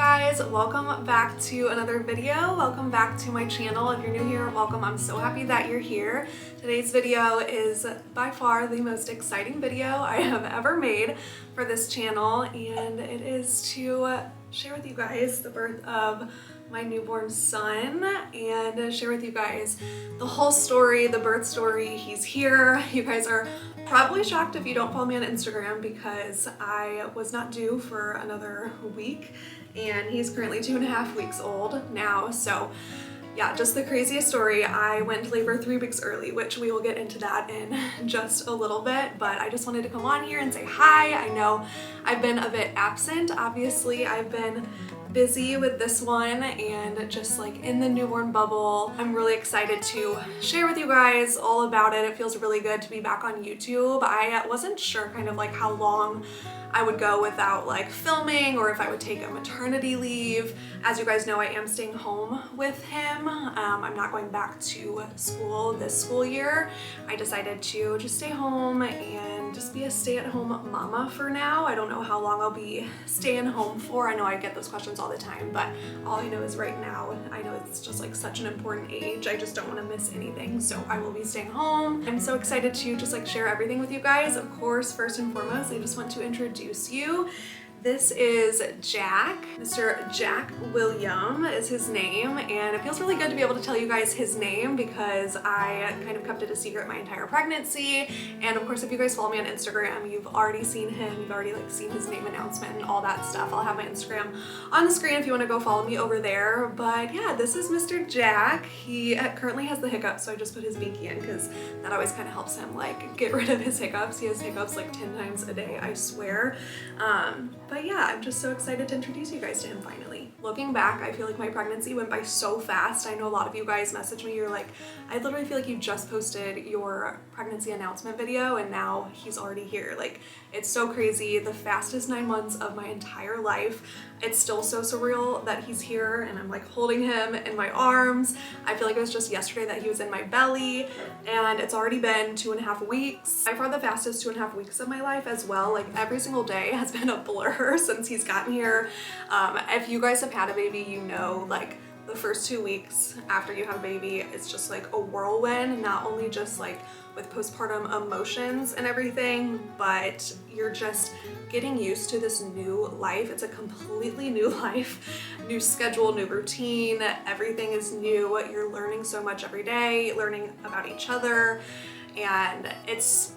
guys, welcome back to another video. Welcome back to my channel. If you're new here, welcome. I'm so happy that you're here. Today's video is by far the most exciting video I have ever made for this channel, and it is to share with you guys the birth of my newborn son and share with you guys the whole story, the birth story. He's here. You guys are probably shocked if you don't follow me on Instagram because I was not due for another week, and he's currently 2.5 weeks old now. So yeah, just the craziest story. I went into labor 3 weeks early, which we will get into that in just a little bit, but I just wanted to come on here and say hi. I know I've been a bit absent. Obviously, I've been busy with this one and just like in the newborn bubble. I'm really excited to share with you guys all about it. It feels really good to be back on YouTube. I wasn't sure kind of like how long I would go without like filming or if I would take a maternity leave. As you guys know, I am staying home with him. I'm not going back to school this school year. I decided to just stay home and just be a stay-at-home mama for now. I don't know how long I'll be staying home for. I know I get those questions all the time, but all I know is right now, I know it's just like such an important age. I just don't want to miss anything, so I will be staying home. I'm so excited to just like share everything with you guys. Of course, first and foremost, I just want to introduce you. This is Jack. Mr. Jack William is his name, and it feels really good to be able to tell you guys his name because I kind of kept it a secret my entire pregnancy. And of course, if you guys follow me on Instagram, you've already seen him, you've already like seen his name announcement and all that stuff. I'll have my Instagram on the screen if you want to go follow me over there. But yeah, this is Mr. Jack. He currently has the hiccups, so I just put his binky in because that always kind of helps him like get rid of his hiccups. He has hiccups like 10 times a day, I swear. But yeah, I'm just so excited to introduce you guys to him finally. Looking back, I feel like my pregnancy went by so fast. I know a lot of you guys message me, you're like, I literally feel like you just posted your pregnancy announcement video and now he's already here. Like, it's so crazy. The fastest 9 months of my entire life. It's still so surreal that he's here and I'm like holding him in my arms. I feel like it was just yesterday that he was in my belly, and it's already been 2.5 weeks. By far the fastest 2.5 weeks of my life as well. Like, every single day has been a blur since he's gotten here. If you guys have had a baby, you know, like the first 2 weeks after you have a baby, it's just like a whirlwind, not only just like with postpartum emotions and everything, but you're just getting used to this new life. It's a completely new life, new schedule, new routine, everything is new. You're learning so much every day, learning about each other, and it's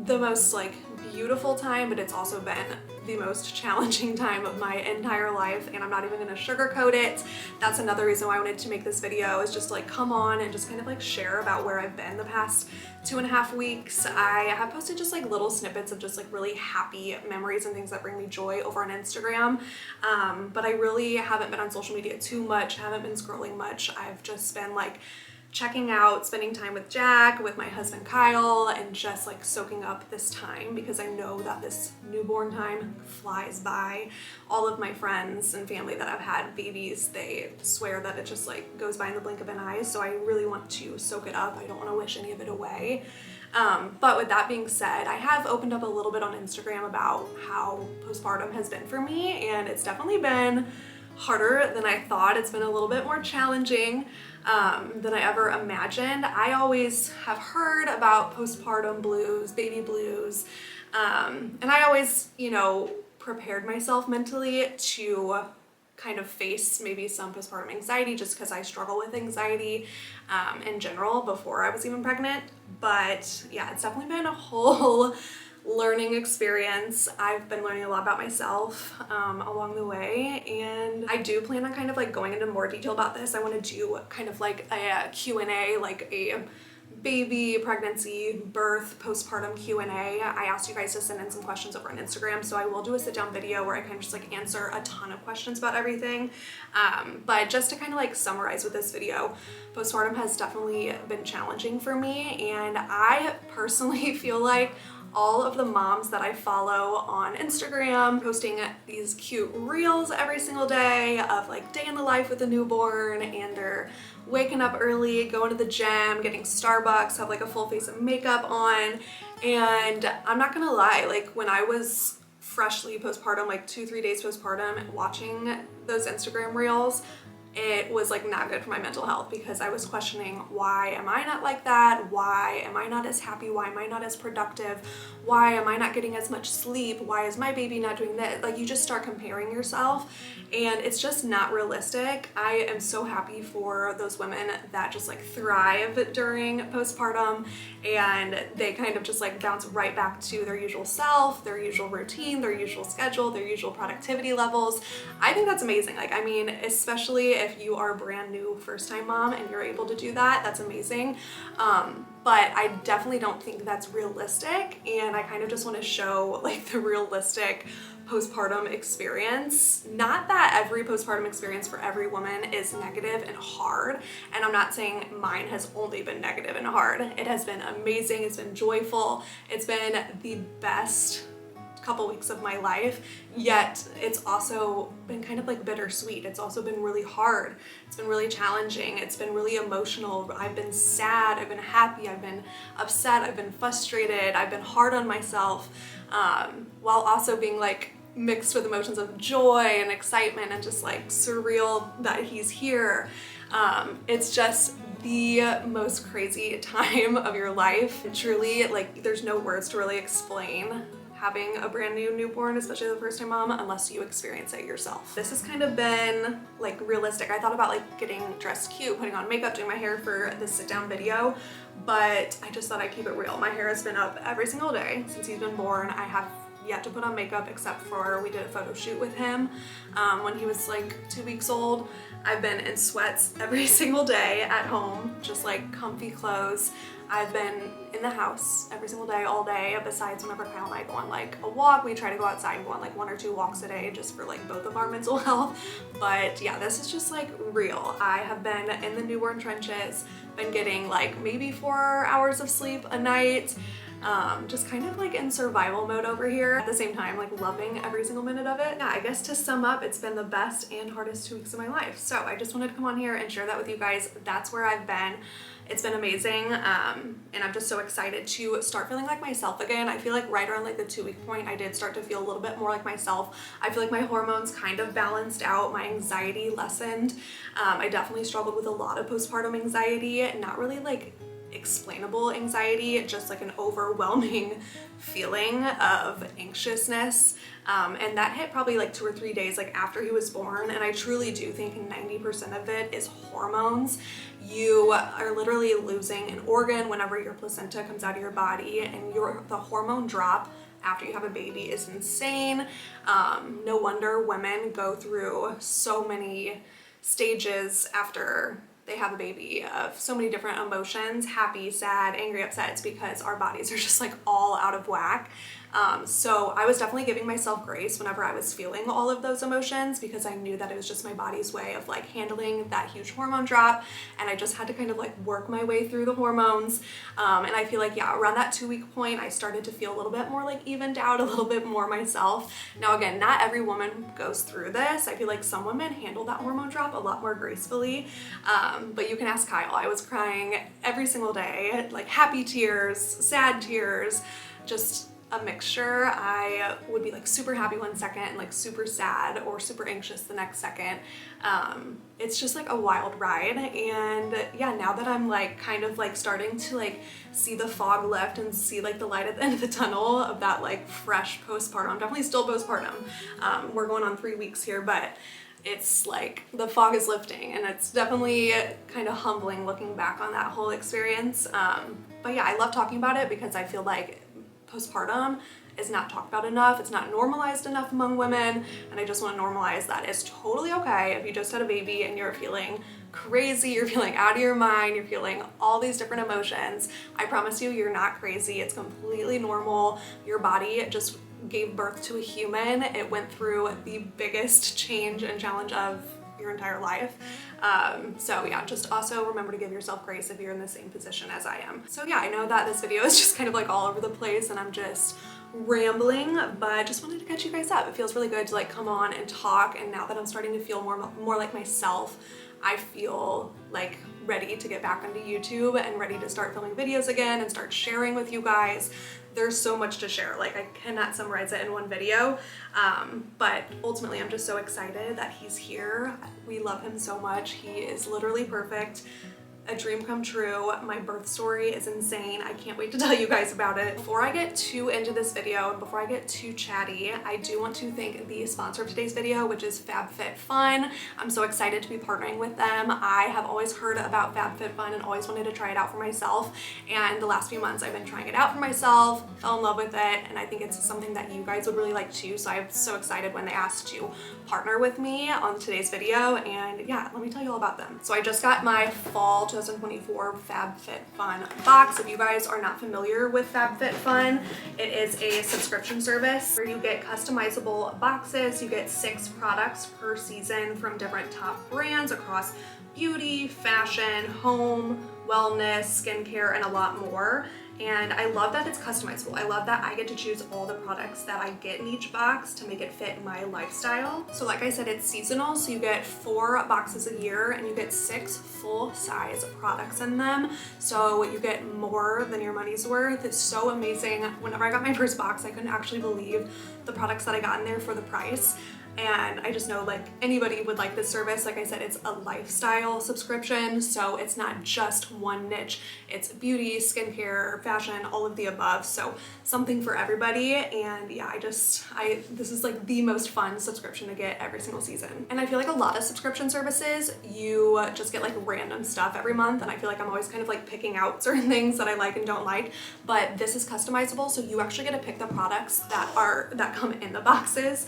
the most like beautiful time, but it's also been the most challenging time of my entire life, and I'm not even gonna sugarcoat it. That's another reason why I wanted to make this video, is just like come on and just kind of like share about where I've been the past 2.5 weeks. I have posted just like little snippets of just like really happy memories and things that bring me joy over on Instagram, but I really haven't been on social media too much, haven't been scrolling much. I've just been like checking out, spending time with Jack, with my husband Kyle, and just like soaking up this time because I know that this newborn time flies by. All of my friends and family that have had babies, they swear that it just like goes by in the blink of an eye, so I really want to soak it up. I don't want to wish any of it away. But with that being said, I have opened up a little bit on Instagram about how postpartum has been for me, and it's definitely been harder than I thought. It's been a little bit more challenging than I ever imagined. I always have heard about postpartum blues, baby blues, and I always, you know, prepared myself mentally to kind of face maybe some postpartum anxiety just because I struggle with anxiety in general before I was even pregnant. But yeah, it's definitely been a whole learning experience. I've been learning a lot about myself along the way, and I do plan on kind of like going into more detail about this. I want to do kind of like a Q&A, like a baby, pregnancy, birth, postpartum Q&A. I asked you guys to send in some questions over on Instagram, so I will do a sit-down video where I kind of just like answer a ton of questions about everything. But just to kind of like summarize with this video, postpartum has definitely been challenging for me, and I personally feel like all of the moms that I follow on Instagram posting these cute reels every single day of like day in the life with a newborn, and they're waking up early, going to the gym, getting Starbucks, have like a full face of makeup on. And I'm not gonna lie, like when I was freshly postpartum, like 2-3 days postpartum, watching those Instagram reels, it was like not good for my mental health, because I was questioning, why am I not like that? Why am I not as happy? Why am I not as productive? Why am I not getting as much sleep? Why is my baby not doing this? Like, you just start comparing yourself, and it's just not realistic. I am so happy for those women that just like thrive during postpartum, and they kind of just like bounce right back to their usual self, their usual routine, their usual schedule, their usual productivity levels. I think that's amazing. Like, I mean, especially if you are a brand new first-time mom and you're able to do that, that's amazing. But I definitely don't think that's realistic, and I kind of just want to show like the realistic postpartum experience. Not that every postpartum experience for every woman is negative and hard, and I'm not saying mine has only been negative and hard. It has been amazing, it's been joyful, it's been the best couple weeks of my life, yet it's also been kind of like bittersweet. It's also been really hard. It's been really challenging. It's been really emotional. I've been sad, I've been happy, I've been upset, I've been frustrated, I've been hard on myself, while also being like mixed with emotions of joy and excitement and just like surreal that he's here. It's just the most crazy time of your life. Truly, like, there's no words to really explain having a brand new newborn, especially the first time mom, unless you experience it yourself. This has kind of been like realistic. I thought about like getting dressed cute, putting on makeup, doing my hair for this sit down video, but I just thought I'd keep it real. My hair has been up every single day since he's been born. I have yet to put on makeup, except for we did a photo shoot with him when he was like 2 weeks old. I've been in sweats every single day at home, just like comfy clothes. I've been in the house every single day, all day, besides whenever Kyle and I go on like a walk. We try to go outside and go on like 1 or 2 walks a day just for like both of our mental health. But yeah, this is just like real. I have been in the newborn trenches, been getting like maybe 4 hours of sleep a night, just kind of like in survival mode over here. At the same time, like loving every single minute of it. Yeah, I guess to sum up, it's been the best and hardest 2 weeks of my life. So I just wanted to come on here and share that with you guys. That's where I've been. It's been amazing, and I'm just so excited to start feeling like myself again. I feel like right around like the 2-week point, I did start to feel a little bit more like myself. I feel like my hormones kind of balanced out, my anxiety lessened. I definitely struggled with a lot of postpartum anxiety, not really like explainable anxiety, just like an overwhelming feeling of anxiousness, and that hit probably like 2 or 3 days like after he was born. And I truly do think 90% of it is hormones. You are literally losing an organ whenever your placenta comes out of your body, and the hormone drop after you have a baby is insane. No wonder women go through so many stages after they have a baby of so many different emotions, happy, sad, angry, upset. It's because our bodies are just like all out of whack. So I was definitely giving myself grace whenever I was feeling all of those emotions, because I knew that it was just my body's way of like handling that huge hormone drop, and I just had to kind of like work my way through the hormones. And I feel like, yeah, around that 2-week point, I started to feel a little bit more like evened out, a little bit more myself. Now again, not every woman goes through this. I feel like some women handle that hormone drop a lot more gracefully, but you can ask Kyle. I was crying every single day, like happy tears, sad tears, just a mixture. I would be like super happy 1 second and like super sad or super anxious the next second. It's just like a wild ride. And yeah, now that I'm like kind of like starting to like see the fog lift and see like the light at the end of the tunnel of that like fresh postpartum. I'm definitely still postpartum. We're going on 3 weeks here, but it's like the fog is lifting, and it's definitely kind of humbling looking back on that whole experience. But yeah, I love talking about it because I feel like postpartum is not talked about enough. It's not normalized enough among women, and I just want to normalize that it's totally okay if you just had a baby and you're feeling crazy, you're feeling out of your mind, you're feeling all these different emotions. I promise you, you're not crazy. It's completely normal. Your body just gave birth to a human. It went through the biggest change and challenge of your entire life. So yeah, just also remember to give yourself grace if you're in the same position as I am. So yeah, I know that this video is just kind of like all over the place and I'm just rambling, but I just wanted to catch you guys up. It feels really good to like come on and talk, and now that I'm starting to feel more like myself, I feel like ready to get back onto YouTube and ready to start filming videos again and start sharing with you guys there's so much to share. Like, I cannot summarize it in one video, but ultimately I'm just so excited that he's here. We love him so much. He is literally perfect. A dream come true. My birth story is insane. I can't wait to tell you guys about it. Before I get too into this video and before I get too chatty, I do want to thank the sponsor of today's video, which is FabFitFun. I'm so excited to be partnering with them. I have always heard about FabFitFun and always wanted to try it out for myself, and the last few months I've been trying it out for myself, fell in love with it, and I think it's something that you guys would really like too, so I'm so excited when they asked to partner with me on today's video. And yeah, let me tell you all about them. So I just got my fall 2024 FabFitFun box. If you guys are not familiar with FabFitFun, it is a subscription service where you get customizable boxes. You get 6 products per season from different top brands across beauty, fashion, home, wellness, skincare, and a lot more. And I love that it's customizable. I love that I get to choose all the products that I get in each box to make it fit my lifestyle. So like I said, it's seasonal, so you get 4 boxes a year and you get 6 full-size products in them. So you get more than your money's worth. It's so amazing. Whenever I got my first box, I couldn't actually believe the products that I got in there for the price. And I just know like anybody would like this service. Like I said, it's a lifestyle subscription, so it's not just one niche. It's beauty, skincare, fashion, all of the above. So something for everybody. And yeah, this is like the most fun subscription to get every single season. And I feel like a lot of subscription services, you just get like random stuff every month. And I feel like I'm always kind of like picking out certain things that I like and don't like, but this is customizable. So you actually get to pick the products that come in the boxes.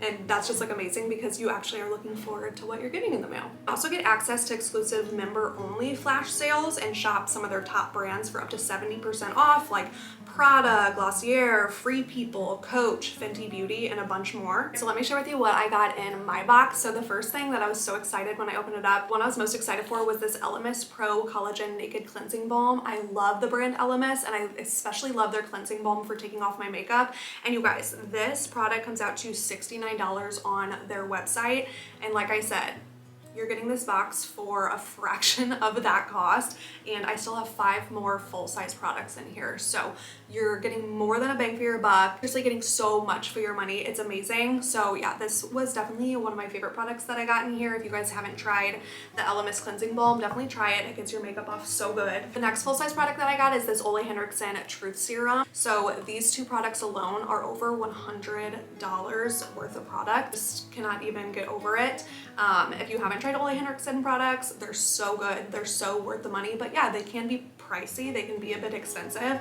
And that's just like amazing because you actually are looking forward to what you're getting in the mail. You also get access to exclusive member only flash sales and shop some of their top brands for up to 70% off, like Prada, Glossier, Free People, Coach, Fenty Beauty, and a bunch more. So let me share with you what I got in my box. So the first thing that I was so excited when I opened it up, what I was most excited for was this Elemis Pro Collagen Naked Cleansing Balm. I love the brand Elemis, and I especially love their cleansing balm for taking off my makeup. And you guys, this product comes out to $69 on their website. And like I said, you're getting this box for a fraction of that cost, and I still have 5 more full-size products in here. So you're getting more than a bang for your buck. You're just getting so much for your money. It's amazing. So yeah, this was definitely one of my favorite products that I got in here. If you guys haven't tried the Elemis Cleansing Balm, definitely try it. It gets your makeup off so good. The next full-size product that I got is this Ole Henriksen Truth Serum. So these 2 products alone are over $100 worth of product. Just cannot even get over it. If you haven't tried Ole Henriksen products, they're so good. They're so worth the money, but yeah, they can be pricey. They can be a bit expensive.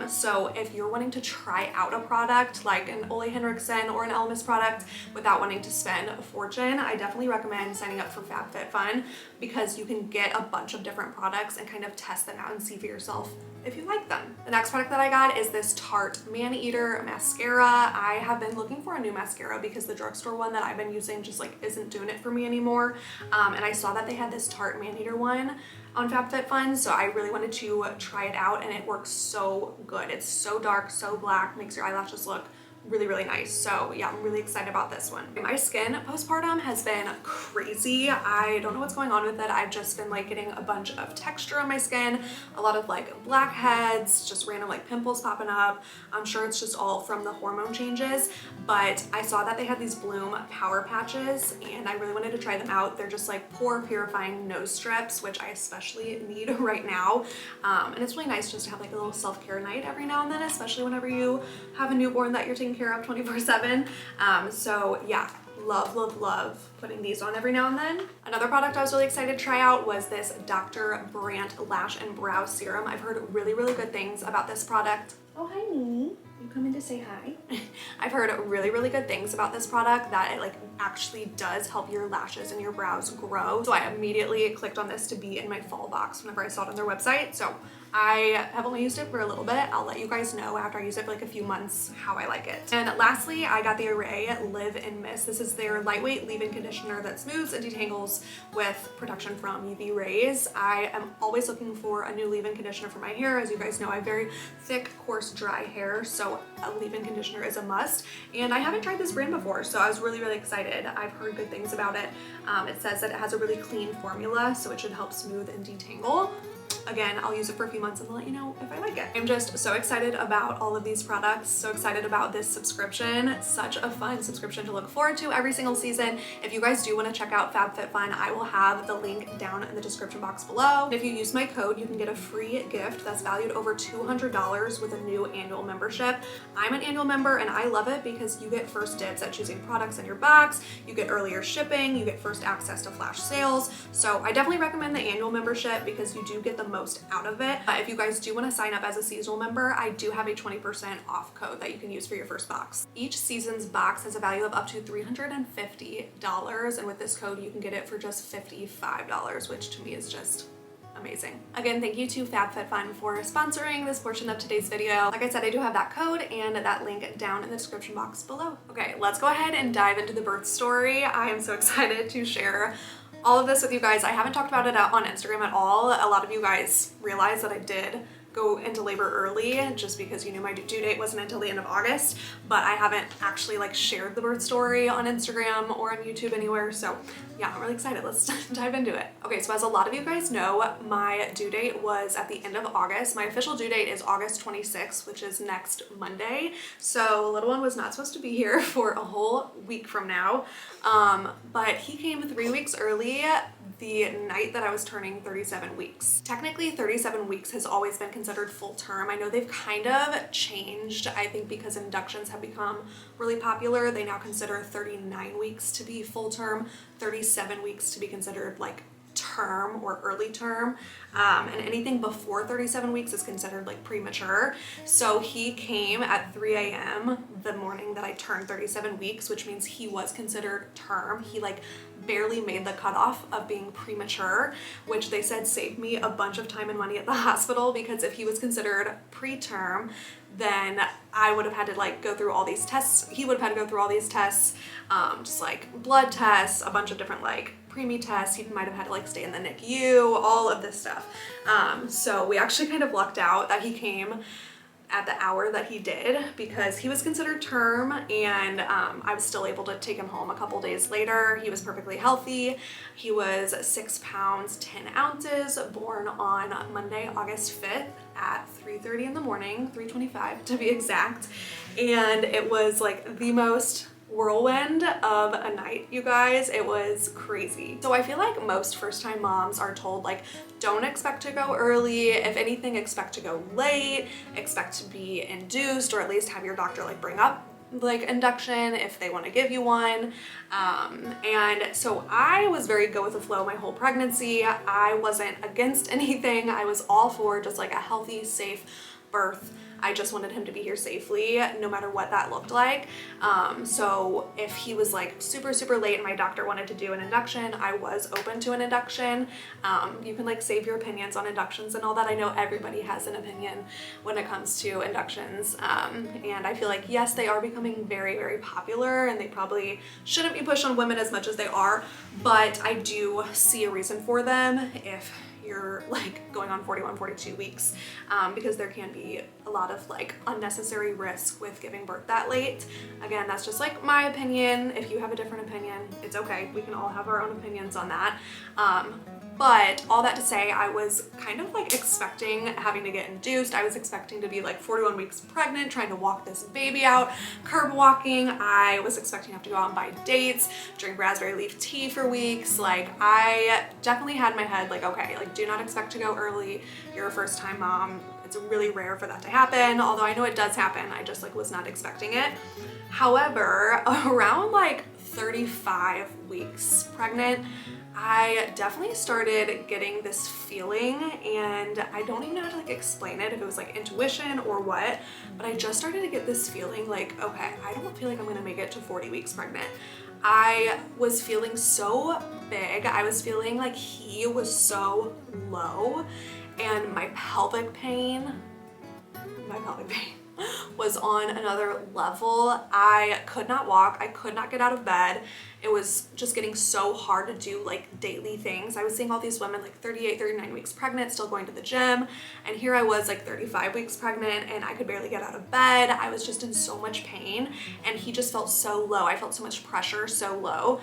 So if you're wanting to try out a product like an Ole Henriksen or an Elemis product without wanting to spend a fortune, I definitely recommend signing up for FabFitFun because you can get a bunch of different products and kind of test them out and see for yourself if you like them. The next product that I got is this Tarte Man-Eater mascara. I have been looking for a new mascara because the drugstore one that I've been using just like isn't doing it for me anymore. And I saw that they had this Tarte Man-Eater one on FabFitFun, so I really wanted to try it out, and it works so good. It's so dark, so black, makes your eyelashes look really, really nice. So yeah, I'm really excited about this one. My skin postpartum has been crazy. I don't know what's going on with it. I've just been like getting a bunch of texture on my skin, a lot of like blackheads, just random like pimples popping up. I'm sure it's just all from the hormone changes, but I saw that they had these Bloom power patches and I really wanted to try them out. They're just like pore purifying nose strips, which I especially need right now. And it's really nice just to have like a little self-care night every now and then, especially whenever you have a newborn that you're taking care of 24/7. So yeah, love putting these on every now and then. Another product I was really excited to try out was this Dr. Brandt Lash and Brow Serum. I've heard really good things about this product. Oh, hi, Mimi. You coming to say hi? I've heard really good things about this product, that it like actually does help your lashes and your brows grow. So I immediately clicked on this to be in my fall box whenever I saw it on their website. So I have only used it for a little bit. I'll let you guys know after I use it for like a few months how I like it. And lastly, I got the Array Live and Mist. This is their lightweight leave-in conditioner that smooths and detangles with protection from UV rays. I am always looking for a new leave-in conditioner for my hair. As you guys know, I have very thick, coarse, dry hair, so a leave-in conditioner is a must. And I haven't tried this brand before, so I was really excited. I've heard good things about it. It says that it has a really clean formula, so it should help smooth and detangle. Again, I'll use it for a few months and let you know if I like it. I'm just so excited about all of these products, so excited about this subscription. Such a fun subscription to look forward to every single season. If you guys do want to check out FabFitFun, I will have the link down in the description box below. And if you use my code, you can get a free gift that's valued over $200 with a new annual membership. I'm an annual member and I love it because you get first dibs at choosing products in your box, you get earlier shipping, you get first access to flash sales. So I definitely recommend the annual membership because you do get the most out of it. If you guys do want to sign up as a seasonal member, I do have a 20% off code that you can use for your first box. Each season's box has a value of up to $350, and with this code you can get it for just $55, which to me is just amazing. Again, thank you to FabFitFun for sponsoring this portion of today's video. Like I said, I do have that code and that link down in the description box below. Okay, let's go ahead and dive into the birth story. I am so excited to share all of this with you guys. I haven't talked about it on Instagram at all. A lot of you guys realize that I did go into labor early just because you knew my due date wasn't until the end of August, but I haven't actually like shared the birth story on Instagram or on YouTube anywhere. So yeah, I'm really excited. Let's dive into it. Okay, so as a lot of you guys know, my due date was at the end of August. My official due date is August 26th, which is next Monday. So little one was not supposed to be here for a whole week from now. But he came 3 weeks early the night that I was turning 37 weeks. Technically 37 weeks has always been considered full term. I know they've kind of changed, I think because inductions have become really popular. They now consider 39 weeks to be full term, 37 weeks to be considered like term or early term, and anything before 37 weeks is considered like premature. So he came at 3 a.m. the morning that I turned 37 weeks, which means he was considered term. He like barely made the cutoff of being premature, which they said saved me a bunch of time and money at the hospital, because if he was considered preterm, then I would have had to like go through all these tests. He would have had to go through all these tests, just like blood tests, a bunch of different like preemie tests. He might have had to like stay in the NICU, all of this stuff. So we actually kind of lucked out that he came at the hour that he did, because he was considered term, and I was still able to take him home a couple days later. He was perfectly healthy. He was 6 pounds 10 ounces, born on Monday, August 5th at 3:30 in the morning, 3:25 to be exact. And it was like the most whirlwind of a night, you guys. It was crazy. So I feel like most first-time moms are told like, don't expect to go early. If anything, expect to go late, expect to be induced, or at least have your doctor like bring up like induction if they want to give you one. And so I was very go with the flow my whole pregnancy. I wasn't against anything. I was all for just like a healthy, safe birth. I just wanted him to be here safely, no matter what that looked like. So if he was like super, super late and my doctor wanted to do an induction, I was open to an induction. You can like save your opinions on inductions and all that. I know everybody has an opinion when it comes to inductions. And I feel like, yes, they are becoming very, very popular, and they probably shouldn't be pushed on women as much as they are, but I do see a reason for them if you're like going on 41, 42 weeks, because there can be a lot of like unnecessary risk with giving birth that late. Again, that's just like my opinion. If you have a different opinion, it's okay. We can all have our own opinions on that. But all that to say, I was kind of like expecting having to get induced. I was expecting to be like 41 weeks pregnant, trying to walk this baby out, curb walking. I was expecting to have to go out and buy dates, drink raspberry leaf tea for weeks. Like I definitely had in my head like, okay, like do not expect to go early. You're a first time mom. It's really rare for that to happen. Although I know it does happen. I just like was not expecting it. However, around like 35 weeks pregnant, I definitely started getting this feeling, and I don't even know how to like explain it, if it was like intuition or what, but I just started to get this feeling like, okay, I don't feel like I'm gonna make it to 40 weeks pregnant. I was feeling so big. I was feeling like he was so low, and my pelvic pain was on another level. I could not walk. I could not get out of bed. It was just getting so hard to do like daily things. I was seeing all these women like 38, 39 weeks pregnant, still going to the gym. And here I was like 35 weeks pregnant and I could barely get out of bed. I was just in so much pain, and he just felt so low. I felt so much pressure, so low.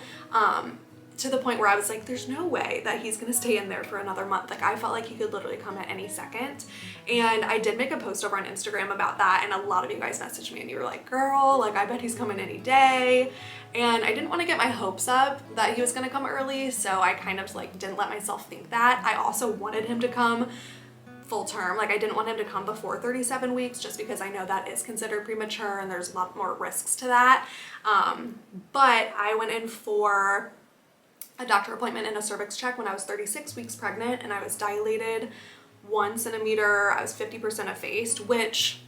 to the point where I was like, there's no way that he's gonna stay in there for another month. Like I felt like he could literally come at any second. And I did make a post over on Instagram about that, and a lot of you guys messaged me and you were like, girl, like I bet he's coming any day. And I didn't want to get my hopes up that he was gonna come early, so I kind of like didn't let myself think that. I also wanted him to come full term. Like I didn't want him to come before 37 weeks just because I know that is considered premature and there's a lot more risks to that. But I went in for a doctor appointment and a cervix check when I was 36 weeks pregnant, and I was dilated 1 centimeter. I was 50% effaced, which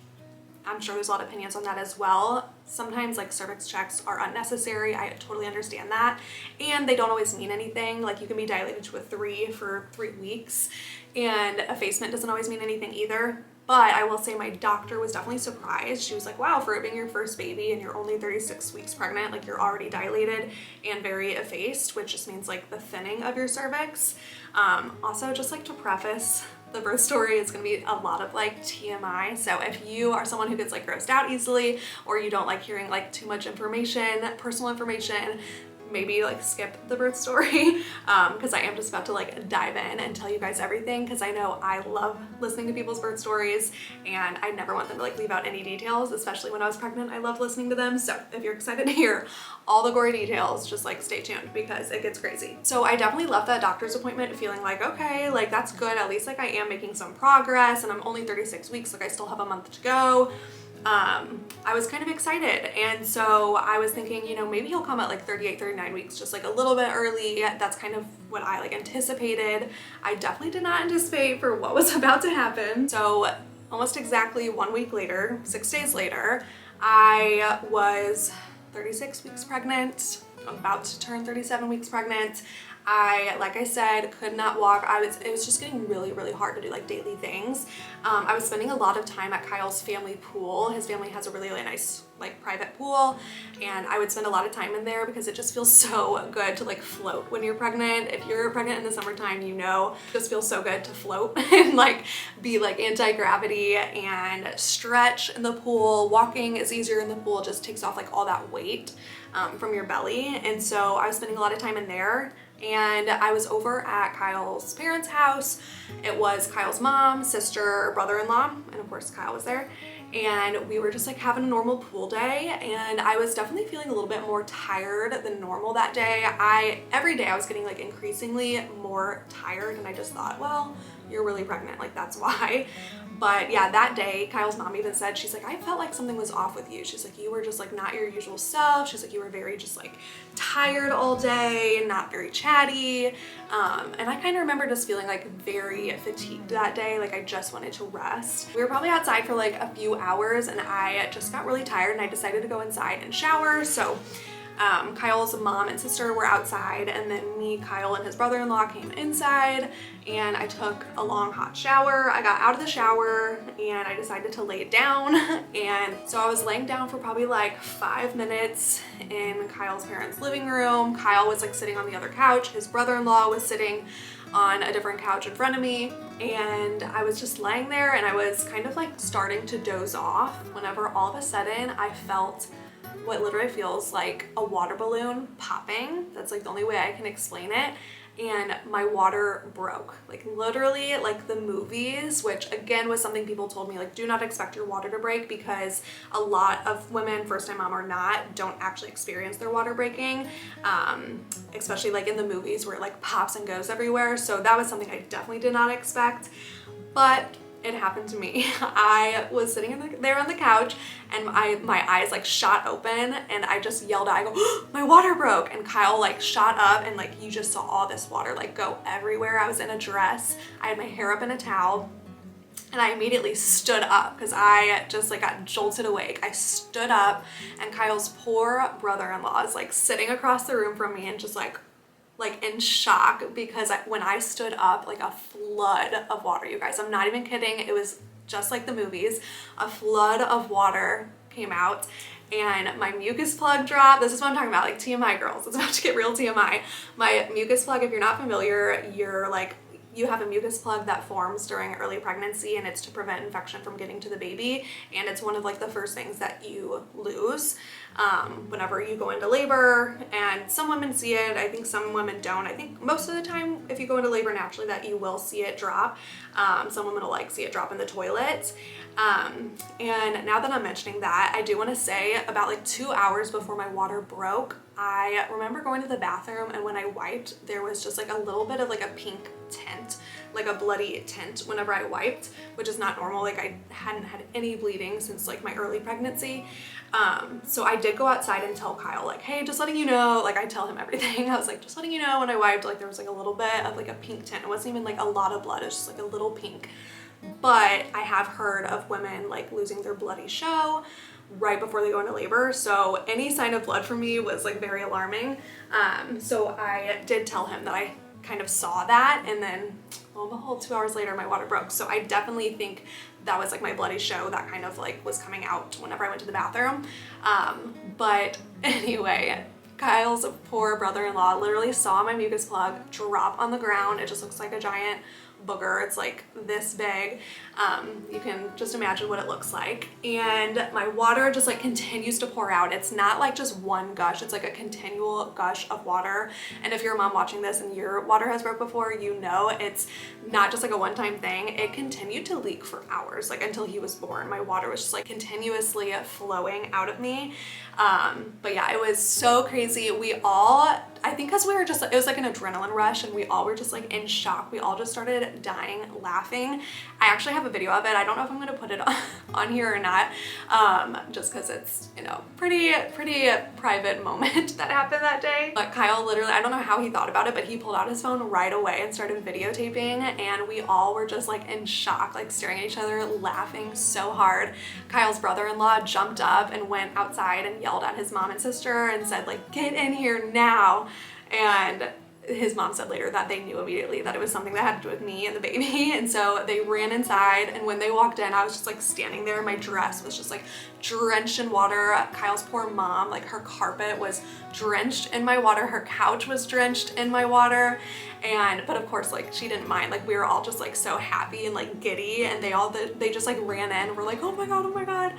I'm sure there's a lot of opinions on that as well. Sometimes like cervix checks are unnecessary. I totally understand that. And they don't always mean anything. Like you can be dilated to a 3 for 3 weeks, and effacement doesn't always mean anything either. But I will say my doctor was definitely surprised. She was like, wow, for it being your first baby and you're only 36 weeks pregnant, like you're already dilated and very effaced, which just means like the thinning of your cervix. Also, just like to preface, the birth story is going to be a lot of like TMI. So if you are someone who gets like grossed out easily, or you don't like hearing like too much information, personal information, maybe like skip the birth story, because I am just about to like dive in and tell you guys everything, because I know I love listening to people's birth stories and I never want them to like leave out any details, especially when I was pregnant. I loved listening to them. So if you're excited to hear all the gory details, just like stay tuned because it gets crazy. So I definitely left that doctor's appointment feeling like, okay, like that's good. At least like I am making some progress, and I'm only 36 weeks, like I still have a month to go. I was kind of excited, and so I was thinking, you know, maybe he'll come at like 38, 39 weeks, just like a little bit early. That's kind of what I like anticipated. I definitely did not anticipate for what was about to happen. So almost exactly 1 week later, 6 days later, I was 36 weeks pregnant, about to turn 37 weeks pregnant. Like I said, could not walk. It was just getting really, really hard to do like daily things. I was spending a lot of time at Kyle's family pool. His family has a really, really nice like private pool, and I would spend a lot of time in there because it just feels so good to like float when you're pregnant. If you're pregnant in the summertime, you know, it just feels so good to float and like be like anti-gravity and stretch in the pool. Walking is easier in the pool, just takes off like all that weight from your belly. And so I was spending a lot of time in there. And I was over at Kyle's parents' house. It was Kyle's mom, sister, brother-in-law, and of course Kyle was there. And we were just like having a normal pool day, and I was definitely feeling a little bit more tired than normal that day. Every day I was getting like increasingly more tired, and I just thought, well, you're really pregnant, like that's why. But yeah, that day, Kyle's mom even said, she's like, I felt like something was off with you. She's like, you were just like not your usual self. She's like, you were very just like tired all day, not very chatty. And I kind of remember just feeling like very fatigued that day. Like I just wanted to rest. We were probably outside for like a few hours, and I just got really tired, and I decided to go inside and shower. So Kyle's mom and sister were outside, and then me, Kyle, and his brother-in-law came inside, and I took a long hot shower. I got out of the shower and I decided to lay down, and so I was laying down for probably like 5 minutes in Kyle's parents' living room. Kyle was like sitting on the other couch. His brother-in-law was sitting on a different couch in front of me, and I was just laying there, and I was kind of like starting to doze off whenever all of a sudden I felt what literally feels like a water balloon popping. That's like the only way I can explain it. And my water broke, like literally like the movies, which again was something people told me, like do not expect your water to break, because a lot of women, first time mom or not, don't actually experience their water breaking, especially like in the movies where it like pops and goes everywhere. So that was something I definitely did not expect, but it happened to me. I was sitting there on the couch, and my eyes like shot open, and I just yelled out, I go, oh, my water broke. And Kyle like shot up, and like you just saw all this water like go everywhere. I was in a dress. I had my hair up in a towel, and I immediately stood up because I just like got jolted awake. I stood up, and Kyle's poor brother-in-law is like sitting across the room from me and just like in shock, because when I stood up, like a flood of water, you guys, I'm not even kidding. It was just like the movies. A flood of water came out, and my mucus plug dropped. This is what I'm talking about, like TMI girls. It's about to get real TMI. My mucus plug, if you're not familiar, you have a mucus plug that forms during early pregnancy, and it's to prevent infection from getting to the baby, and it's one of like the first things that you lose whenever you go into labor. And some women see it, I think some women don't. I think most of the time if you go into labor naturally that you will see it drop. Some women will like see it drop in the toilet. And now that I'm mentioning that, I do want to say about like 2 hours before my water broke, I remember going to the bathroom, and when I wiped, there was just like a little bit of like a pink tint, like a bloody tint whenever I wiped, which is not normal. Like I hadn't had any bleeding since like my early pregnancy. So I did go outside and tell Kyle like, hey, just letting you know, like I tell him everything. I was like, just letting you know, when I wiped, like there was like a little bit of like a pink tint. It wasn't even like a lot of blood, it was just like a little pink. But I have heard of women like losing their bloody show right before they go into labor, so any sign of blood for me was like very alarming. So I did tell him that I kind of saw that, and then lo and behold, 2 hours later my water broke. So I definitely think that was like my bloody show that kind of like was coming out whenever I went to the bathroom. But anyway, Kyle's poor brother-in-law literally saw my mucus plug drop on the ground. It just looks like a giant booger. It's like this big. You can just imagine what it looks like. And my water just like continues to pour out. It's not like just one gush, it's like a continual gush of water. And if you're a mom watching this and your water has broke before, you know it's not just like a one-time thing. It continued to leak for hours, like until he was born. My water was just like continuously flowing out of me. But yeah, it was so crazy. We all, I think because we were just, it was like an adrenaline rush, and we all were just like in shock. We all just started dying laughing. I actually have a video of it. I don't know if I'm gonna put it on here or not, just because it's, you know, pretty private moment that happened that day. But Kyle literally, I don't know how he thought about it, but he pulled out his phone right away and started videotaping, and we all were just like in shock, like staring at each other, laughing so hard. Kyle's brother-in-law jumped up and went outside and yelled at his mom and sister and said like, get in here now. And his mom said later that they knew immediately that it was something that had to do with me and the baby, and so they ran inside. And when they walked in, I was just like standing there. My dress was just like drenched in water. Kyle's poor mom, like her carpet was drenched in my water, her couch was drenched in my water. But of course, like she didn't mind. Like we were all just like so happy and like giddy, and they just like ran in. We're like, oh my god, oh my god.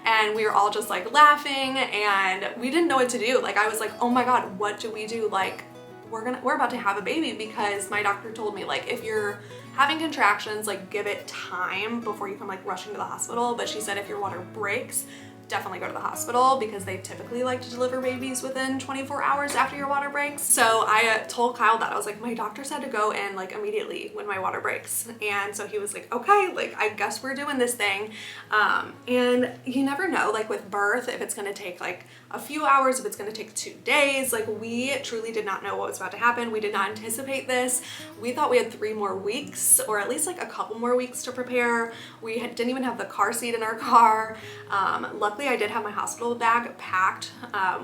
And we were all just like laughing, and we didn't know what to do. Like I was like, oh my god, what do we do? Like we're about to have a baby, because my doctor told me like if you're having contractions, like give it time before you come like rushing to the hospital. But she said if your water breaks, definitely go to the hospital, because they typically like to deliver babies within 24 hours after your water breaks. So I told Kyle that. I was like, my doctor said to go in like immediately when my water breaks. And so he was like, okay, like I guess we're doing this thing. And you never know, like with birth, if it's gonna take like a few hours, if it's gonna take 2 days. Like we truly did not know what was about to happen. We did not anticipate this. We thought we had 3 more weeks, or at least like a couple more weeks to prepare. We didn't even have the car seat in our car. Luckily I did have my hospital bag packed,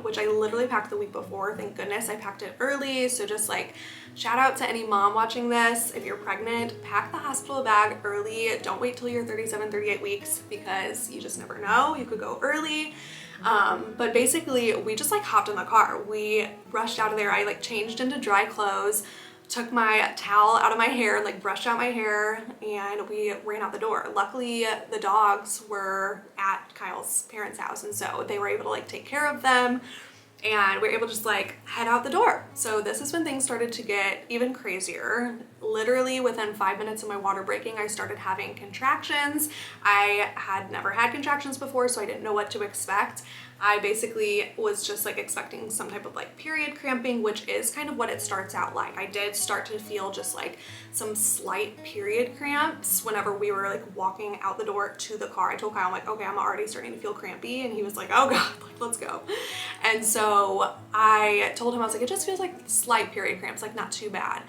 which I literally packed the week before. Thank goodness I packed it early. So just like shout out to any mom watching this. If you're pregnant, pack the hospital bag early. Don't wait till you're 37, 38 weeks, because you just never know. You could go early. But basically we just like hopped in the car. We rushed out of there. I like changed into dry clothes, took my towel out of my hair, like brushed out my hair, and we ran out the door. Luckily the dogs were at Kyle's parents' house, and so they were able to like take care of them, and we were able to just like head out the door. So this is when things started to get even crazier. Literally within 5 minutes of my water breaking, I started having contractions. I had never had contractions before, so I didn't know what to expect. I basically was just like expecting some type of like period cramping, which is kind of what it starts out like. I did start to feel just like some slight period cramps whenever we were like walking out the door to the car. I told Kyle, I'm like, okay, I'm already starting to feel crampy, and he was like, oh god, like let's go. And so I told him, I was like, it just feels like slight period cramps, like not too bad.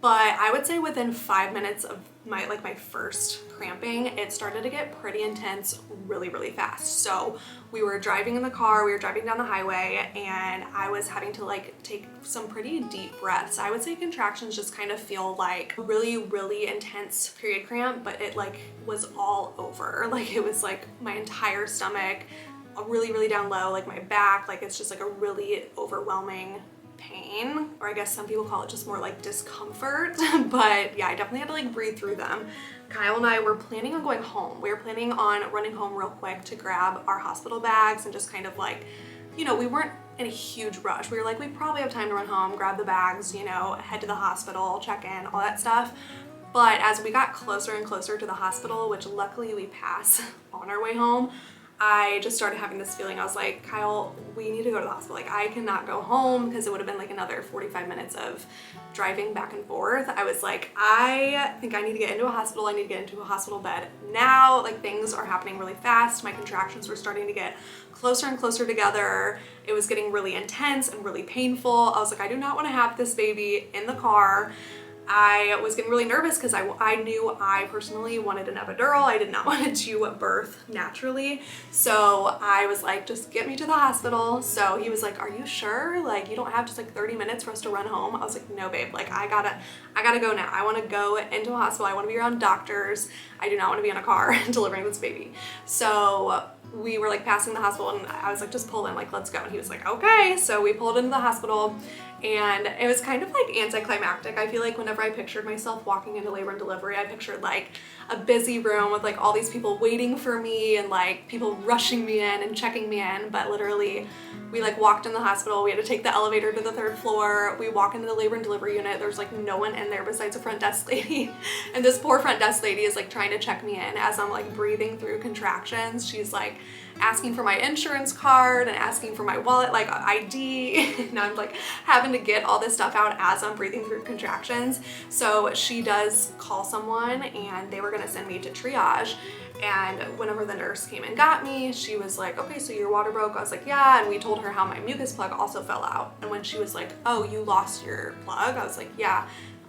But I would say within 5 minutes of my first cramping, it started to get pretty intense really fast. So we were driving in the car, we were driving down the highway, and I was having to like take some pretty deep breaths. I would say contractions just kind of feel like really intense period cramp, but it like was all over. Like it was like my entire stomach, really down low, like my back, like it's just like a really overwhelming pain, or I guess some people call it just more like discomfort. But yeah, I definitely had to like breathe through them. Kyle and I were planning on going home. We were planning on running home real quick to grab our hospital bags and just kind of like, you know, we weren't in a huge rush. We were like, we probably have time to run home, grab the bags, you know, head to the hospital, check in, all that stuff. But as we got closer and closer to the hospital, which luckily we pass on our way home, I just started having this feeling. I was like, Kyle, we need to go to the hospital. Like, I cannot go home because it would have been like another 45 minutes of driving back and forth. I was like, I think I need to get into a hospital. I need to get into a hospital bed now. Like, things are happening really fast. My contractions were starting to get closer and closer together. It was getting really intense and really painful. I was like, I do not want to have this baby in the car. I was getting really nervous because I knew I personally wanted an epidural. I did not want to birth naturally. So I was like, just get me to the hospital. So he was like, are you sure? Like, you don't have just like 30 minutes for us to run home? I was like, no, babe, like I gotta go now. I want to go into a hospital. I want to be around doctors. I do not want to be in a car delivering this baby. So we were like passing the hospital and I was like, just pull in, like, let's go. And he was like, okay. So we pulled into the hospital and it was kind of like anticlimactic. I feel like whenever I pictured myself walking into labor and delivery, I pictured like a busy room with like all these people waiting for me and like people rushing me in and checking me in. But literally we like walked in the hospital. We had to take the elevator to the 3rd floor. We walk into the labor and delivery unit. There's like no one in there besides a front desk lady. And this poor front desk lady is like trying to check me in as I'm like breathing through contractions. She's like asking for my insurance card and asking for my wallet, like ID. And I'm like having to get all this stuff out as I'm breathing through contractions. So she does call someone and they were gonna send me to triage. And whenever the nurse came and got me, she was like, okay, so your water broke? I was like, yeah. And we told her how my mucus plug also fell out. And when she was like, oh, you lost your plug? I was like, yeah.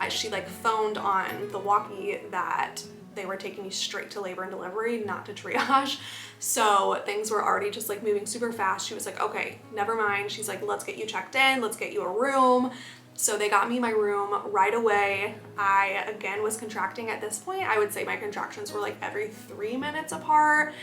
She like phoned on the walkie that they were taking me straight to labor and delivery, not to triage. So things were already just like moving super fast. She was like, okay, never mind. She's like, let's get you checked in. Let's get you a room. So they got me my room right away. I, again, was contracting at this point. I would say my contractions were like every 3 minutes apart.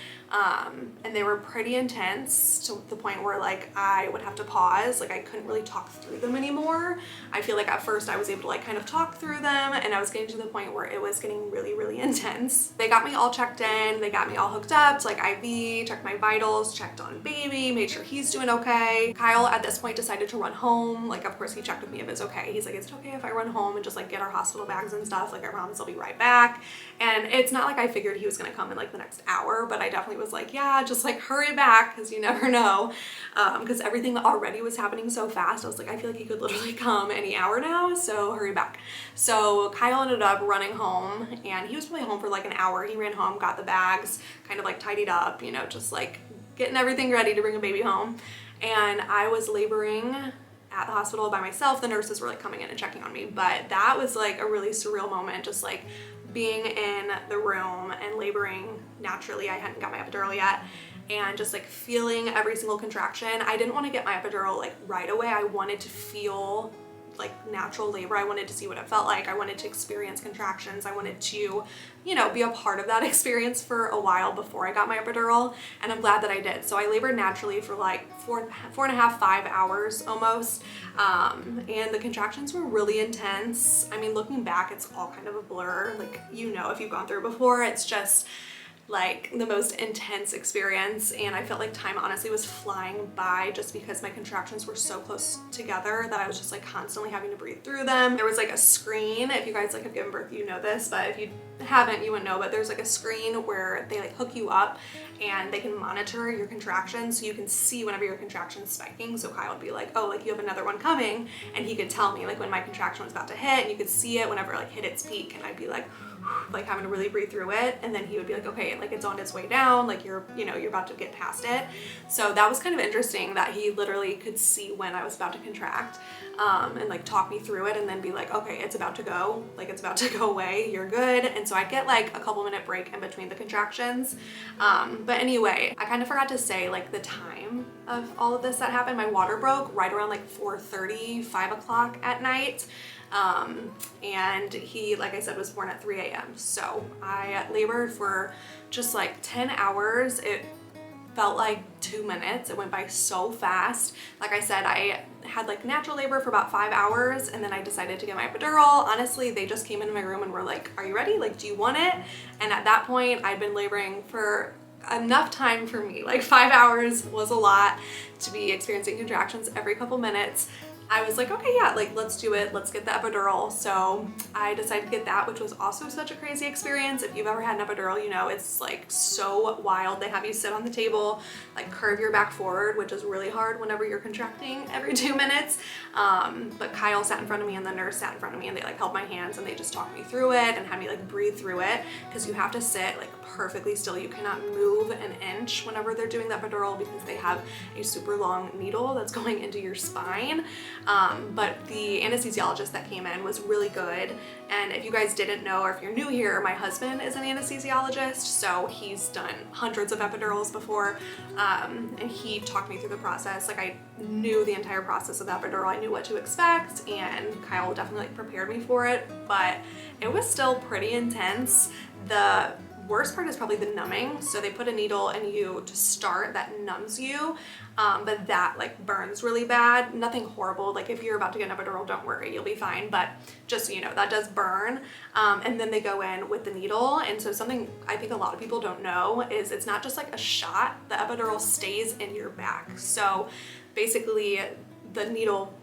And they were pretty intense to the point where like I would have to pause. Like I couldn't really talk through them anymore. I feel like at first I was able to like kind of talk through them and I was getting to the point where it was getting really, really intense. They got me all checked in. They got me all hooked up to like IV, checked my vitals, checked on baby, made sure he's doing okay. Kyle at this point decided to run home. Like, of course he checked with me if it's okay. He's like, is it okay if I run home and just like get our hospital bags and stuff? Like I promise I'll be right back. And it's not like I figured he was gonna come in like the next hour, but I definitely was like, yeah, just like hurry back because you never know. Because everything already was happening so fast. I was like, I feel like he could literally come any hour now, so hurry back. So Kyle ended up running home and he was probably home for like an hour. He ran home, got the bags, kind of like tidied up, you know, just like getting everything ready to bring a baby home. And I was laboring at the hospital by myself. The nurses were like coming in and checking on me, but that was like a really surreal moment, just like being in the room and laboring naturally. I hadn't got my epidural yet, and just like feeling every single contraction. I didn't want to get my epidural like right away. I wanted to feel like natural labor. I wanted to see what it felt like. I wanted to experience contractions. I wanted to, you know, be a part of that experience for a while before I got my epidural, and I'm glad that I did. So I labored naturally for like four and a half, 5 hours almost, and the contractions were really intense. I mean, looking back, it's all kind of a blur. Like, you know, if you've gone through it before, it's just like the most intense experience, and I felt like time honestly was flying by just because my contractions were so close together that I was just like constantly having to breathe through them. There was like a screen, if you guys like have given birth, you know this, but if you haven't, you wouldn't know, but there's like a screen where they like hook you up and they can monitor your contractions, so you can see whenever your contraction's spiking. So Kyle would be like, oh, like you have another one coming, and he could tell me like when my contraction was about to hit, and you could see it whenever it like hit its peak, and I'd be like having to really breathe through it, and then he would be like, okay, like it's on its way down, like you're about to get past it. So that was kind of interesting that he literally could see when I was about to contract, and like talk me through it, and then be like, okay, it's about to go, like it's about to go away, you're good. And so I'd get like a couple minute break in between the contractions. But anyway, I kind of forgot to say like the time of all of this that happened. My water broke right around like 4:30, 5 o'clock at night. And he, like I said, was born at 3 a.m. So I labored for just like 10 hours. It felt like 2 minutes. It went by so fast. Like I said, I had like natural labor for about 5 hours, and then I decided to get my epidural. Honestly, they just came into my room and were like, are you ready? Like, do you want it? And at that point, I'd been laboring for enough time for me. Like 5 hours was a lot to be experiencing contractions every couple minutes. I was like, okay, yeah, like let's do it. Let's get the epidural. So I decided to get that, which was also such a crazy experience. If you've ever had an epidural, you know, it's like so wild. They have you sit on the table, like curve your back forward, which is really hard whenever you're contracting every 2 minutes. But Kyle sat in front of me and the nurse sat in front of me, and they like held my hands and they just talked me through it and had me like breathe through it, because you have to sit like perfectly still. You cannot move an inch whenever they're doing the epidural, because they have a super long needle that's going into your spine. But the anesthesiologist that came in was really good. And if you guys didn't know, or if you're new here, my husband is an anesthesiologist, so he's done hundreds of epidurals before, and he talked me through the process. Like, I knew the entire process of the epidural. I knew what to expect, and Kyle definitely like prepared me for it, but it was still pretty intense. The worst part is probably the numbing. So they put a needle in you to start that numbs you, but that like burns really bad. Nothing horrible. Like if you're about to get an epidural, don't worry, you'll be fine. But just so you know, that does burn. And then they go in with the needle. And so something I think a lot of people don't know is it's not just like a shot. The epidural stays in your back. So basically the needle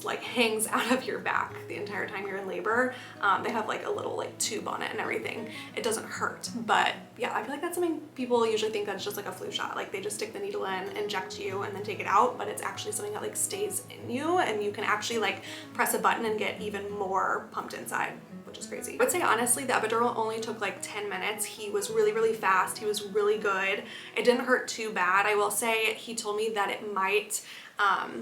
like hangs out of your back the entire time you're in labor. They have like a little like tube on it and everything. It doesn't hurt, but yeah, I feel like that's something people usually think that's just like a flu shot. Like they just stick the needle in, inject you, and then take it out, but it's actually something that like stays in you, and you can actually like press a button and get even more pumped inside, which is crazy. I would say honestly, the epidural only took like 10 minutes. He was really, really fast. He was really good. It didn't hurt too bad. I will say he told me that it might,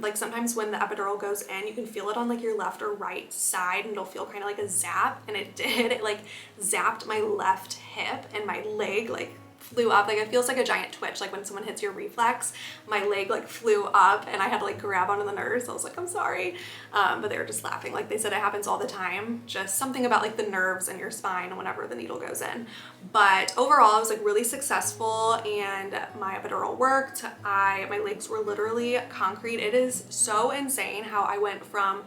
like sometimes when the epidural goes in, you can feel it on like your left or right side, and it'll feel kind of like a zap, and it did. It like zapped my left hip, and my leg like flew up. Like it feels like a giant twitch, like when someone hits your reflex. My leg like flew up, and I had to like grab onto the nurse. I was like, I'm sorry, but they were just laughing. Like they said it happens all the time, just something about like the nerves in your spine whenever the needle goes in. But overall, I was like really successful, and my epidural worked. My legs were literally concrete. It is so insane how I went from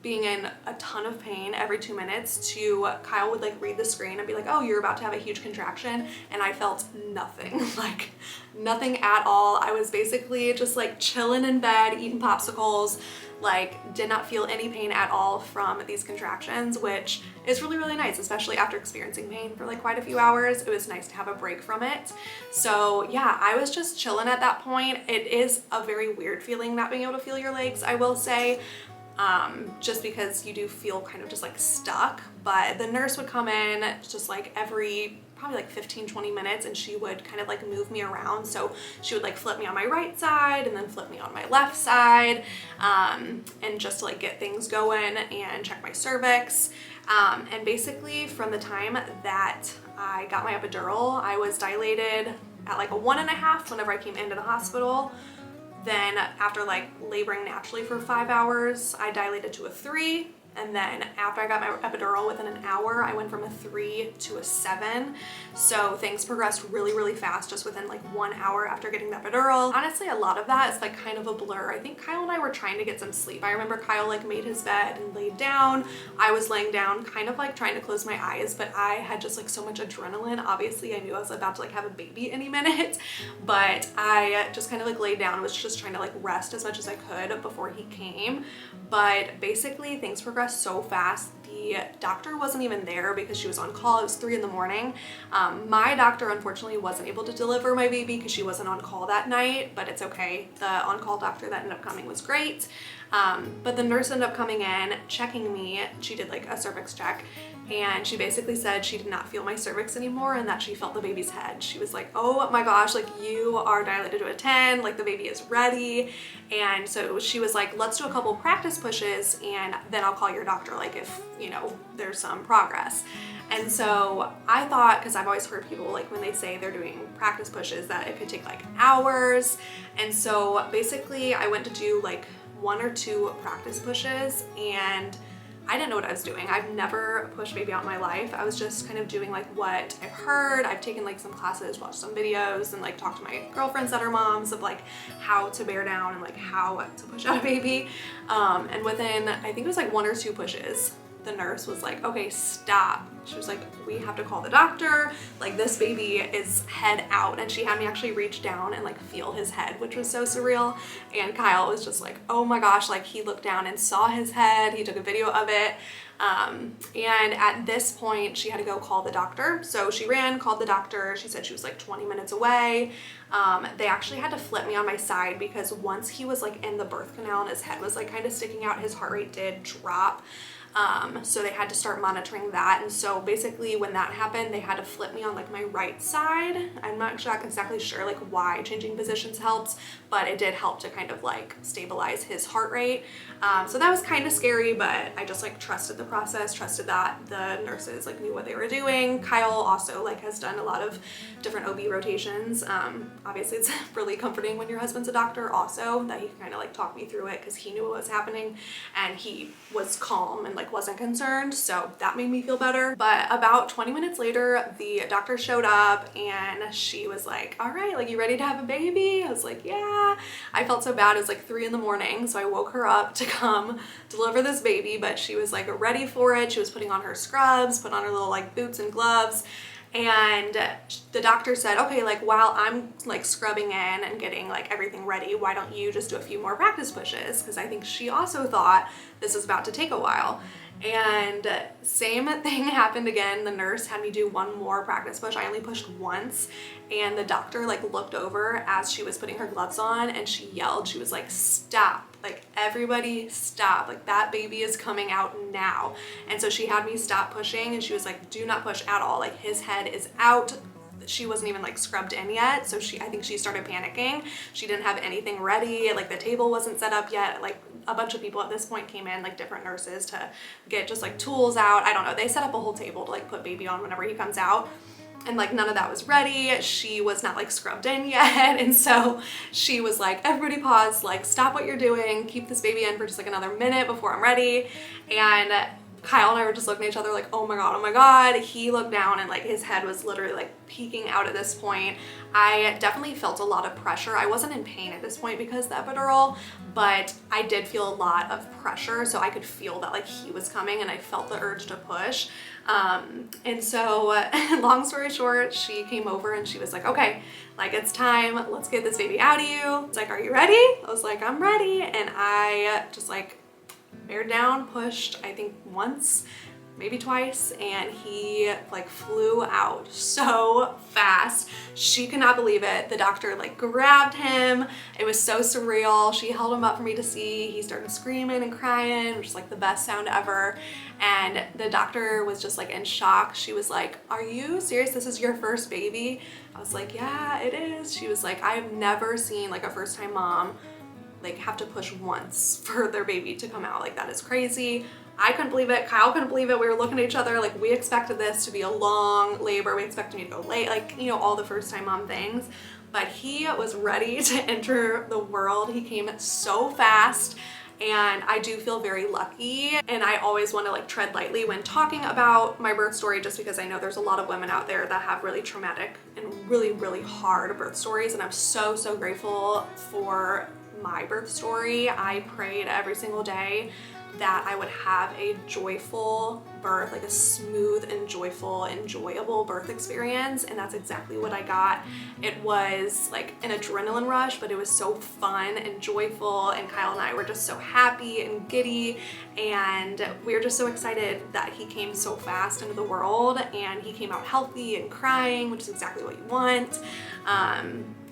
being in a ton of pain every 2 minutes to Kyle would like read the screen and be like, oh, you're about to have a huge contraction, and I felt nothing, like nothing at all. I was basically just like chilling in bed, eating popsicles, like did not feel any pain at all from these contractions, which is really, really nice, especially after experiencing pain for like quite a few hours. It was nice to have a break from it. So yeah, I was just chilling at that point. It is a very weird feeling not being able to feel your legs, I will say. Just because you do feel kind of just like stuck, but the nurse would come in just like every probably like 15-20 minutes, and she would kind of like move me around. So she would like flip me on my right side and then flip me on my left side, and just to like get things going and check my cervix. And basically from the time that I got my epidural, I was dilated at like a 1.5 whenever I came into the hospital. Then after like laboring naturally for 5 hours, I dilated to a 3. And then after I got my epidural, within an hour, I went from a 3 to a 7. So things progressed really, really fast just within like 1 hour after getting the epidural. Honestly, a lot of that is like kind of a blur. I think Kyle and I were trying to get some sleep. I remember Kyle like made his bed and laid down. I was laying down kind of like trying to close my eyes, but I had just like so much adrenaline. Obviously, I knew I was about to like have a baby any minute, but I just kind of like laid down and was just trying to like rest as much as I could before he came. But basically things progressed so fast. The doctor wasn't even there because she was on call. It was 3 in the morning. My doctor unfortunately wasn't able to deliver my baby because she wasn't on call that night, but it's okay. The on-call doctor that ended up coming was great. But the nurse ended up coming in, checking me. She did like a cervix check, and she basically said she did not feel my cervix anymore and that she felt the baby's head. She was like, oh my gosh, like you are dilated to a 10, like the baby is ready. And so she was like, let's do a couple practice pushes and then I'll call your doctor, like if, you know, there's some progress. And so I thought, because I've always heard people like when they say they're doing practice pushes that it could take like hours. And so basically I went to do like 1 or 2 practice pushes, and I didn't know what I was doing. I've never pushed baby out in my life. I was just kind of doing like what I've heard. I've taken like some classes, watched some videos, and like talked to my girlfriends that are moms of like how to bear down and like how to push out a baby. And within, I think it was like 1 or 2 pushes, the nurse was like, okay, stop. She was like, we have to call the doctor. Like, this baby is head out. And she had me actually reach down and like feel his head, which was so surreal. And Kyle was just like, oh my gosh, like he looked down and saw his head. He took a video of it. And at this point she had to go call the doctor. So she ran, called the doctor. She said she was like 20 minutes away. They actually had to flip me on my side because once he was like in the birth canal and his head was like kind of sticking out, his heart rate did drop. So they had to start monitoring that. And so basically when that happened, they had to flip me on like my right side. I'm not exactly sure like why changing positions helps, but it did help to kind of like stabilize his heart rate. So that was kind of scary, but I just like trusted the process, trusted that the nurses like knew what they were doing. Kyle also like has done a lot of different OB rotations. Obviously it's really comforting when your husband's a doctor also, that he kind of like talked me through it because he knew what was happening and he was calm and like wasn't concerned, so that made me feel better. But about 20 minutes later the doctor showed up and she was like, all right, like you ready to have a baby? I was like, yeah. I felt so bad. It was like 3 in the morning, so I woke her up to come deliver this baby, but she was like ready for it. She was putting on her scrubs, put on her little like boots and gloves. And the doctor said, okay, like while I'm like scrubbing in and getting like everything ready, why don't you just do a few more practice pushes? Because I think she also thought this was about to take a while. And same thing happened again. The nurse had me do 1 more practice push. I only pushed once, and the doctor like looked over as she was putting her gloves on and she yelled. She was like, stop. Like, everybody stop. Like, that baby is coming out now. And so she had me stop pushing and she was like, do not push at all. Like, his head is out. She wasn't even like scrubbed in yet. So I think she started panicking. She didn't have anything ready. Like, the table wasn't set up yet. Like, a bunch of people at this point came in, like different nurses, to get just like tools out. I don't know. They set up a whole table to like put baby on whenever he comes out. And like none of that was ready. She was not like scrubbed in yet. And so she was like, everybody pause, like stop what you're doing, keep this baby in for just like another minute before I'm ready. And Kyle and I were just looking at each other like, oh my God, oh my God. He looked down and like his head was literally like peeking out at this point. I definitely felt a lot of pressure. I wasn't in pain at this point because of the epidural, but I did feel a lot of pressure. So I could feel that like he was coming and I felt the urge to push. And so long story short, she came over and she was like, okay, like it's time, let's get this baby out of you. It's like, are you ready? I was like, I'm ready. And I just like bared down, pushed, I think once, maybe twice, and he like flew out so fast. She could not believe it. The doctor like grabbed him. It was so surreal. She held him up for me to see. He started screaming and crying, which is like the best sound ever. And the doctor was just like in shock. She was like, are you serious? This is your first baby? I was like, yeah, it is. She was like, I've never seen like a first-time mom like have to push once for their baby to come out. Like, that is crazy. I couldn't believe it. Kyle couldn't believe it. We were looking at each other like we expected this to be a long labor. We expected me to go late, like, you know, all the first time mom things. But he was ready to enter the world. He came so fast. And I do feel very lucky, and I always want to like tread lightly when talking about my birth story, just because I know there's a lot of women out there that have really traumatic and really hard birth stories, and I'm so grateful for my birth story. I prayed every single day that I would have a joyful birth, like a smooth and joyful, enjoyable birth experience, and that's exactly what I got. It was like an adrenaline rush, but it was so fun and joyful, and Kyle and I were just so happy and giddy, and we were just so excited that he came so fast into the world, and he came out healthy and crying, which is exactly what you want.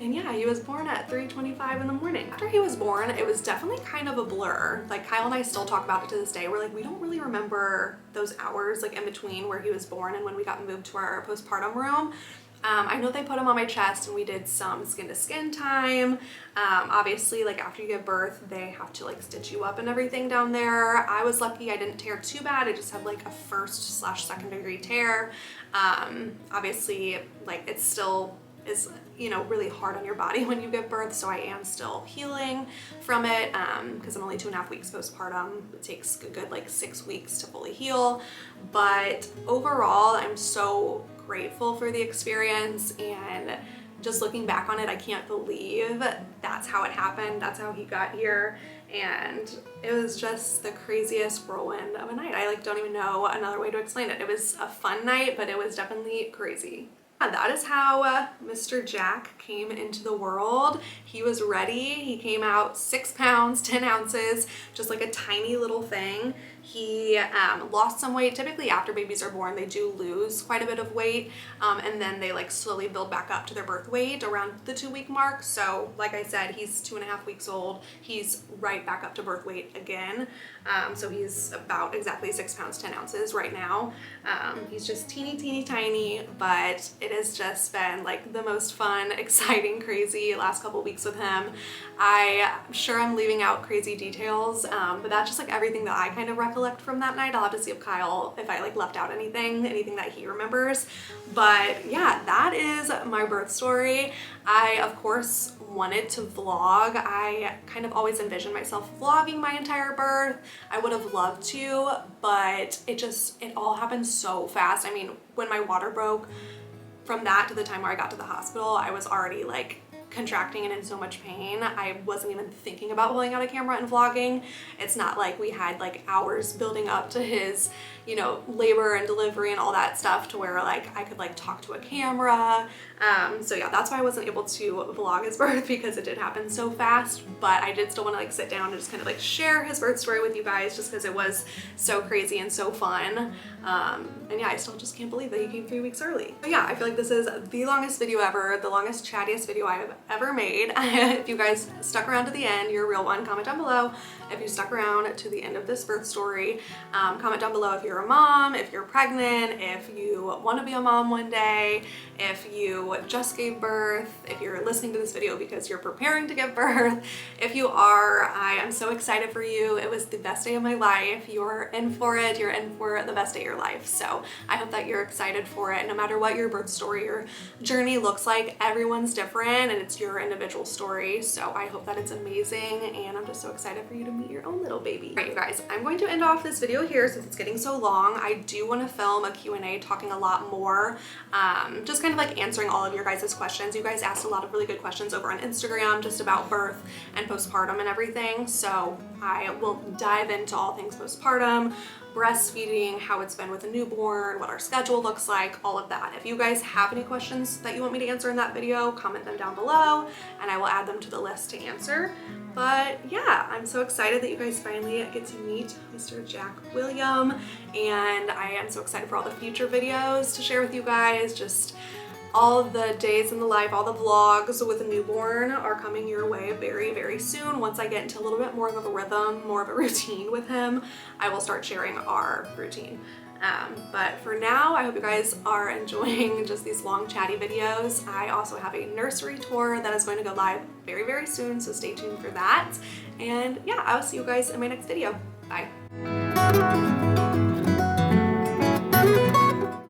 And yeah, he was born at 3:25 in the morning. After he was born, it was definitely kind of a blur. Like, Kyle and I still talk about it to this day. We're like, we don't really remember those hours like in between where he was born and when we got moved to our postpartum room. I know they put him on my chest and we did some skin to skin time. Obviously, like after you give birth, they have to like stitch you up and everything down there. I was lucky I didn't tear too bad. I just had like a 1st/2nd degree tear. Obviously, like it's still is, you know, really hard on your body when you give birth, so I am still healing from it because I'm only 2.5 weeks postpartum. It takes a good like 6 weeks to fully heal, but overall I'm so grateful for the experience, and just looking back on it, I can't believe that's how it happened. That's how he got here. And it was just the craziest whirlwind of a night. I like don't even know another way to explain it. It was a fun night, but it was definitely crazy. That is how Mr. Jack came into the world. He was ready. He came out 6 pounds, 10 ounces, just like a tiny little thing. He lost some weight. Typically after babies are born, they do lose quite a bit of weight, and then they like slowly build back up to their birth weight around the 2-week mark. So like I said, he's 2.5 weeks old. He's right back up to birth weight again. So he's about exactly 6 pounds, 10 ounces right now. He's just teeny tiny, but it has just been like the most fun, exciting, crazy last couple weeks with him. I'm sure I'm leaving out crazy details, but that's just like everything that I kind of recollect from that night. I'll have to see if I like left out anything that he remembers. But yeah, that is my birth story. I of course wanted to vlog. I kind of always envisioned myself vlogging my entire birth. I would have loved to, but it all happened so fast. I mean, when my water broke, from that to the time where I got to the hospital, I was already like contracting and in so much pain. I wasn't even thinking about pulling out a camera and vlogging. It's not like we had like hours building up to his, you know, labor and delivery and all that stuff to where like I could like talk to a camera. So yeah, that's why I wasn't able to vlog his birth, because it did happen so fast, but I did still want to like sit down and just kind of like share his birth story with you guys, just because it was so crazy and so fun. And yeah, I still just can't believe that he came 3 weeks early. But yeah, I feel like this is the longest video ever, the longest chattiest video I have ever made. If you guys stuck around to the end, you're a real one. Comment down below if you stuck around to the end of this birth story. Comment down below if you're a mom, if you're pregnant, if you want to be a mom one day, if you just gave birth, if you're listening to this video because you're preparing to give birth. If you are, I am so excited for you. It was the best day of my life. You're in for it. You're in for the best day of your life. So I hope that you're excited for it. No matter what your birth story or journey looks like, everyone's different and it's your individual story. So I hope that it's amazing, and I'm just so excited for you to meet your own little baby. All right, you guys, I'm going to end off this video here since it's getting so long. I do want to film a Q&A talking a lot more, just kind of like answering all of your guys' questions. You guys asked a lot of really good questions over on Instagram just about birth and postpartum and everything. So I will dive into all things postpartum, breastfeeding, how it's been with a newborn, what our schedule looks like, all of that. If you guys have any questions that you want me to answer in that video, comment them down below and I will add them to the list to answer. But yeah, I'm so excited that you guys finally get to meet Mr. Jack William, and I am so excited for all the future videos to share with you guys. Just all the days in the life, all the vlogs with a newborn are coming your way very, very soon. Once I get into a little bit more of a rhythm, more of a routine with him, I will start sharing our routine. But for now, I hope you guys are enjoying just these long chatty videos. I also have a nursery tour that is going to go live very, very soon, so stay tuned for that. And yeah, I'll see you guys in my next video. Bye.